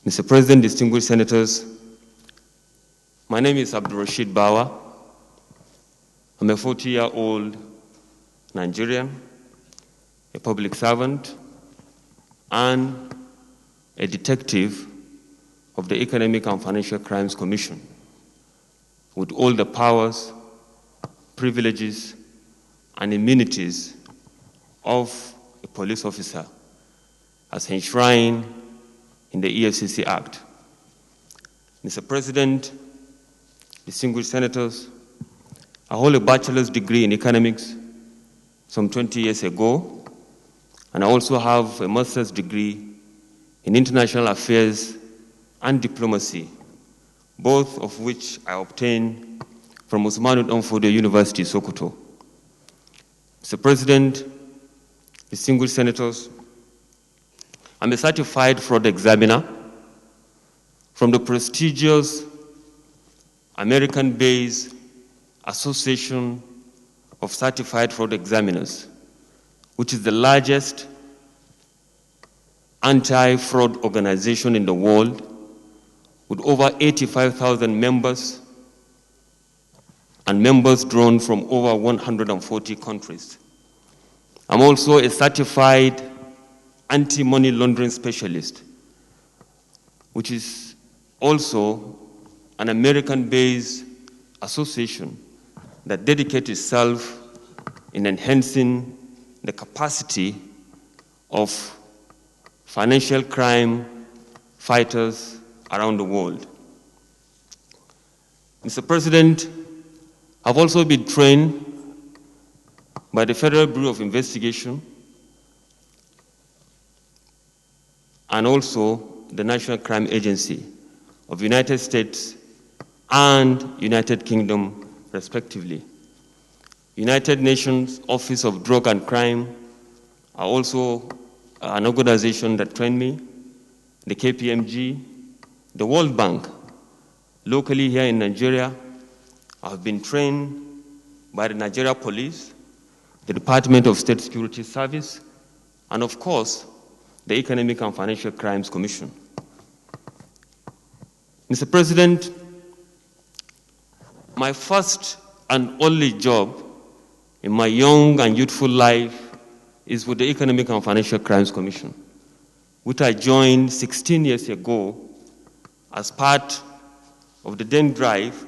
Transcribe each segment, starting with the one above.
Mr. President, distinguished senators, my name is Abdul Rashid Bawa. I'm a 40-year-old Nigerian, a public servant, and a detective of the Economic and Financial Crimes Commission, with all the powers, privileges, and immunities of a police officer as enshrined in the Efcc Act. Mr. President, distinguished senators, I hold a bachelor's degree in economics some 20 years ago, and I also have a master's degree in international affairs and diplomacy, both of which I obtained from Usmanu Danfodio University, Sokoto. Mr. President, distinguished senators, I'm a certified fraud examiner from the prestigious American-based Association of Certified Fraud Examiners, which is the largest anti-fraud organization in the world, with over 85,000 members and members drawn from over 140 countries. I'm also a certified anti-money laundering specialist, which is also an American-based association that dedicates itself in enhancing the capacity of financial crime fighters around the world. Mr. President, I've also been trained by the Federal Bureau of Investigation and also the National Crime Agency of the United States and United Kingdom, respectively. United Nations Office of Drug and Crime are also an organization that trained me, the KPMG, the World Bank. Locally here in Nigeria, I've been trained by the Nigeria Police, the Department of State Security Service, and of course, the Economic and Financial Crimes Commission. Mr. President, my first and only job in my young and youthful life is with the Economic and Financial Crimes Commission, which I joined 16 years ago as part of the then drive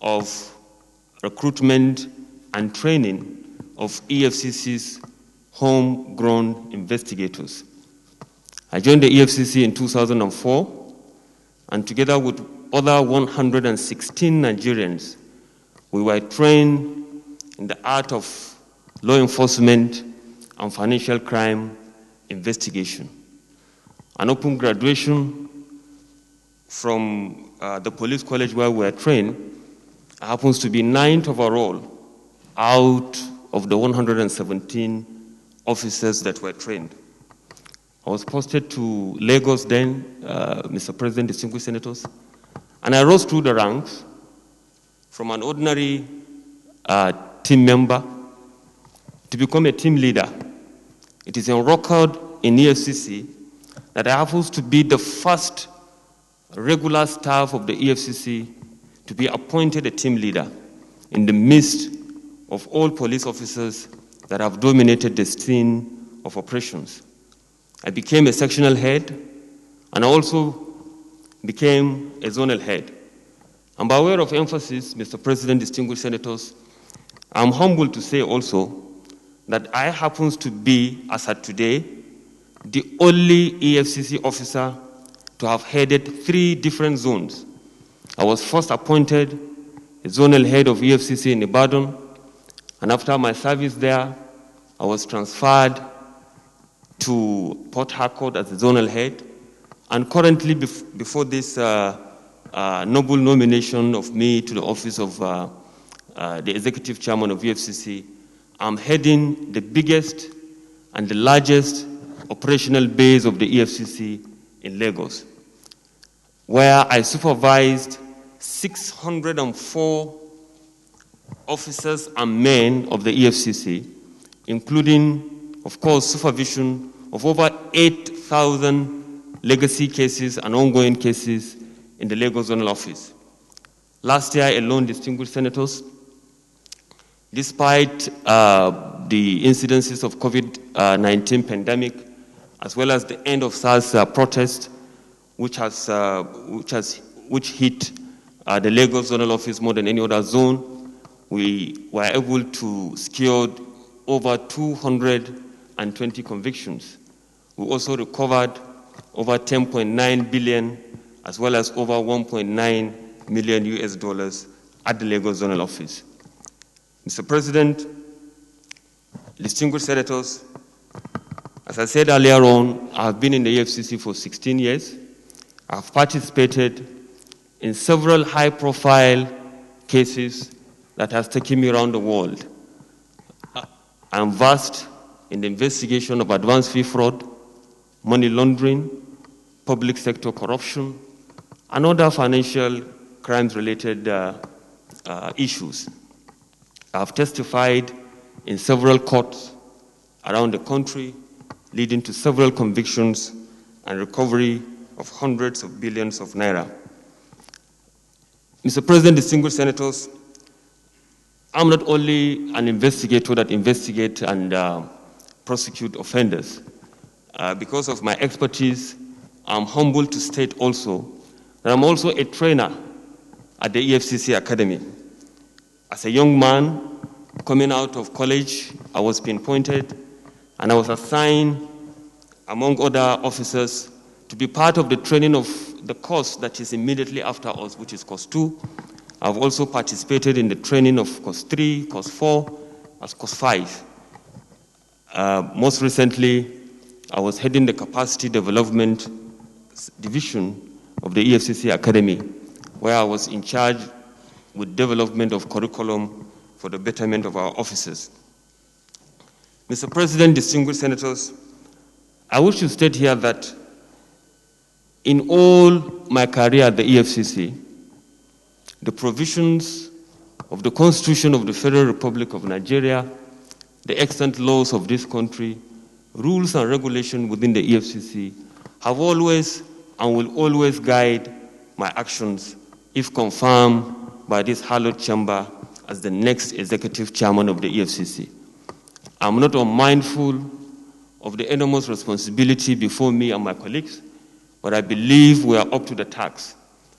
of recruitment and training of EFCC's homegrown investigators. I joined the EFCC in 2004, and together with other 116 Nigerians, we were trained in the art of law enforcement and financial crime investigation. An open graduation from the police college where we were trained happens to be 9th overall out of the 117 officers that were trained. I was posted to Lagos then, Mr. President, distinguished senators, and I rose through the ranks from an ordinary team member to become a team leader. It is on record in EFCC that I happen to be the first regular staff of the EFCC to be appointed a team leader in the midst of all police officers that have dominated the scene of operations. I became a sectional head, and I also became a zonal head. And by way of emphasis, Mr. President, distinguished senators, I'm humbled to say also that I happen to be, as at today, the only EFCC officer to have headed 3 different zones. I was first appointed a zonal head of EFCC in Ibadan, and after my service there, I was transferred to Port Harcourt as the zonal head, and currently, before this noble nomination of me to the office of the executive chairman of EFCC, I'm heading the biggest and the largest operational base of the EFCC in Lagos, where I supervised 604 officers and men of the EFCC, including, of course, supervision of over 8,000 legacy cases and ongoing cases in the Lagos Zonal Office. Last year alone, distinguished senators, despite the incidences of COVID-19 pandemic, as well as the end of SARS protest, which hit the Lagos Zonal Office more than any other zone, we were able to secure over 220 convictions. We also recovered over 10.9 billion, as well as over 1.9 million US dollars at the Lagos Zonal Office. Mr. President, distinguished senators, as I said earlier on, I have been in the Efcc for 16 years. I have participated in several high-profile cases that has taken me around the world. I am versed in the investigation of advanced fee fraud, money laundering, public sector corruption, and other financial crimes-related issues. I have testified in several courts around the country, leading to several convictions and recovery of hundreds of billions of naira. Mr. President, distinguished senators, I'm not only an investigator that investigates and prosecute offenders. Because of my expertise, I'm humbled to state also that I'm also a trainer at the Efcc Academy. As a young man coming out of college, I was pinpointed and I was assigned, among other officers, to be part of the training of the course that is immediately after us, which is course 2. I've also participated in the training of course 3, course 4, as course 5. Most recently, I was heading the capacity development division of the Efcc Academy, where I was in charge with development of curriculum for the betterment of our officers. Mr. President, distinguished senators, I wish to state here that in all my career at the EFCC, the provisions of the Constitution of the Federal Republic of Nigeria, the extant laws of this country, rules and regulations within the EFCC have always and will always guide my actions if confirmed by this hallowed chamber as the next executive chairman of the EFCC. I'm not unmindful of the enormous responsibility before me and my colleagues, but I believe we are up to the task.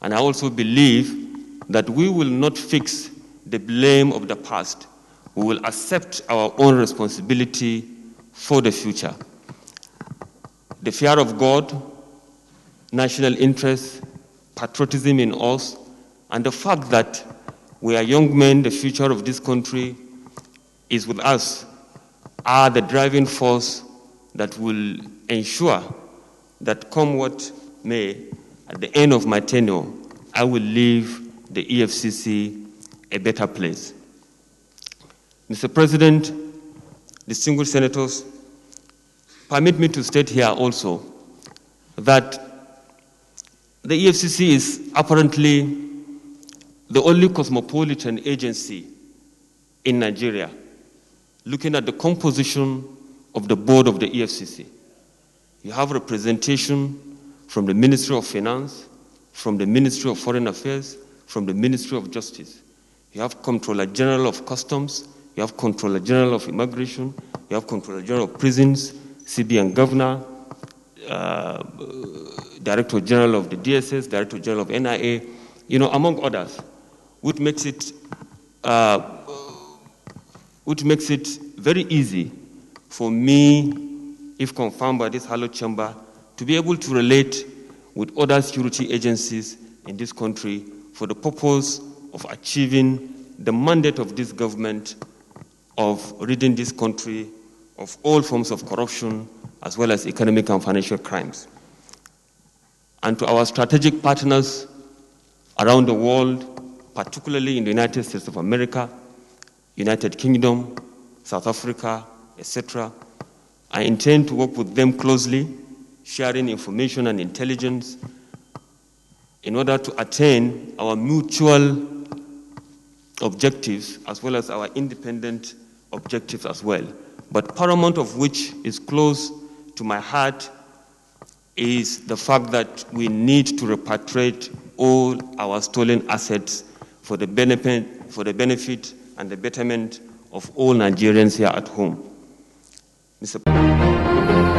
And I also believe that we will not fix the blame of the past. We will accept our own responsibility for the future. The fear of God, national interest, patriotism in us, and the fact that we are young men, the future of this country is with us, are the driving force that will ensure that come what may, at the end of my tenure, I will leave the EFCC a better place. Mr. President, distinguished senators, permit me to state here also that the EFCC is apparently the only cosmopolitan agency in Nigeria looking at the composition of the board of the EFCC. You have representation from the Ministry of Finance, from the Ministry of Foreign Affairs, from the Ministry of Justice. You have Comptroller General of Customs, you have Comptroller General of Immigration, you have Comptroller General of Prisons, CBN Governor, Director General of the DSS, Director General of NIA, among others, which makes it very easy for me, if confirmed by this hallowed chamber, to be able to relate with other security agencies in this country for the purpose of achieving the mandate of this government of ridding this country of all forms of corruption as well as economic and financial crimes. And to our strategic partners around the world, particularly in the United States of America, United Kingdom, South Africa, etc., I intend to work with them closely, sharing information and intelligence in order to attain our mutual objectives as well as our independent objectives as well. But paramount of which is close to my heart is the fact that we need to repatriate all our stolen assets for the benefit and the betterment of all Nigerians here at home. Mr.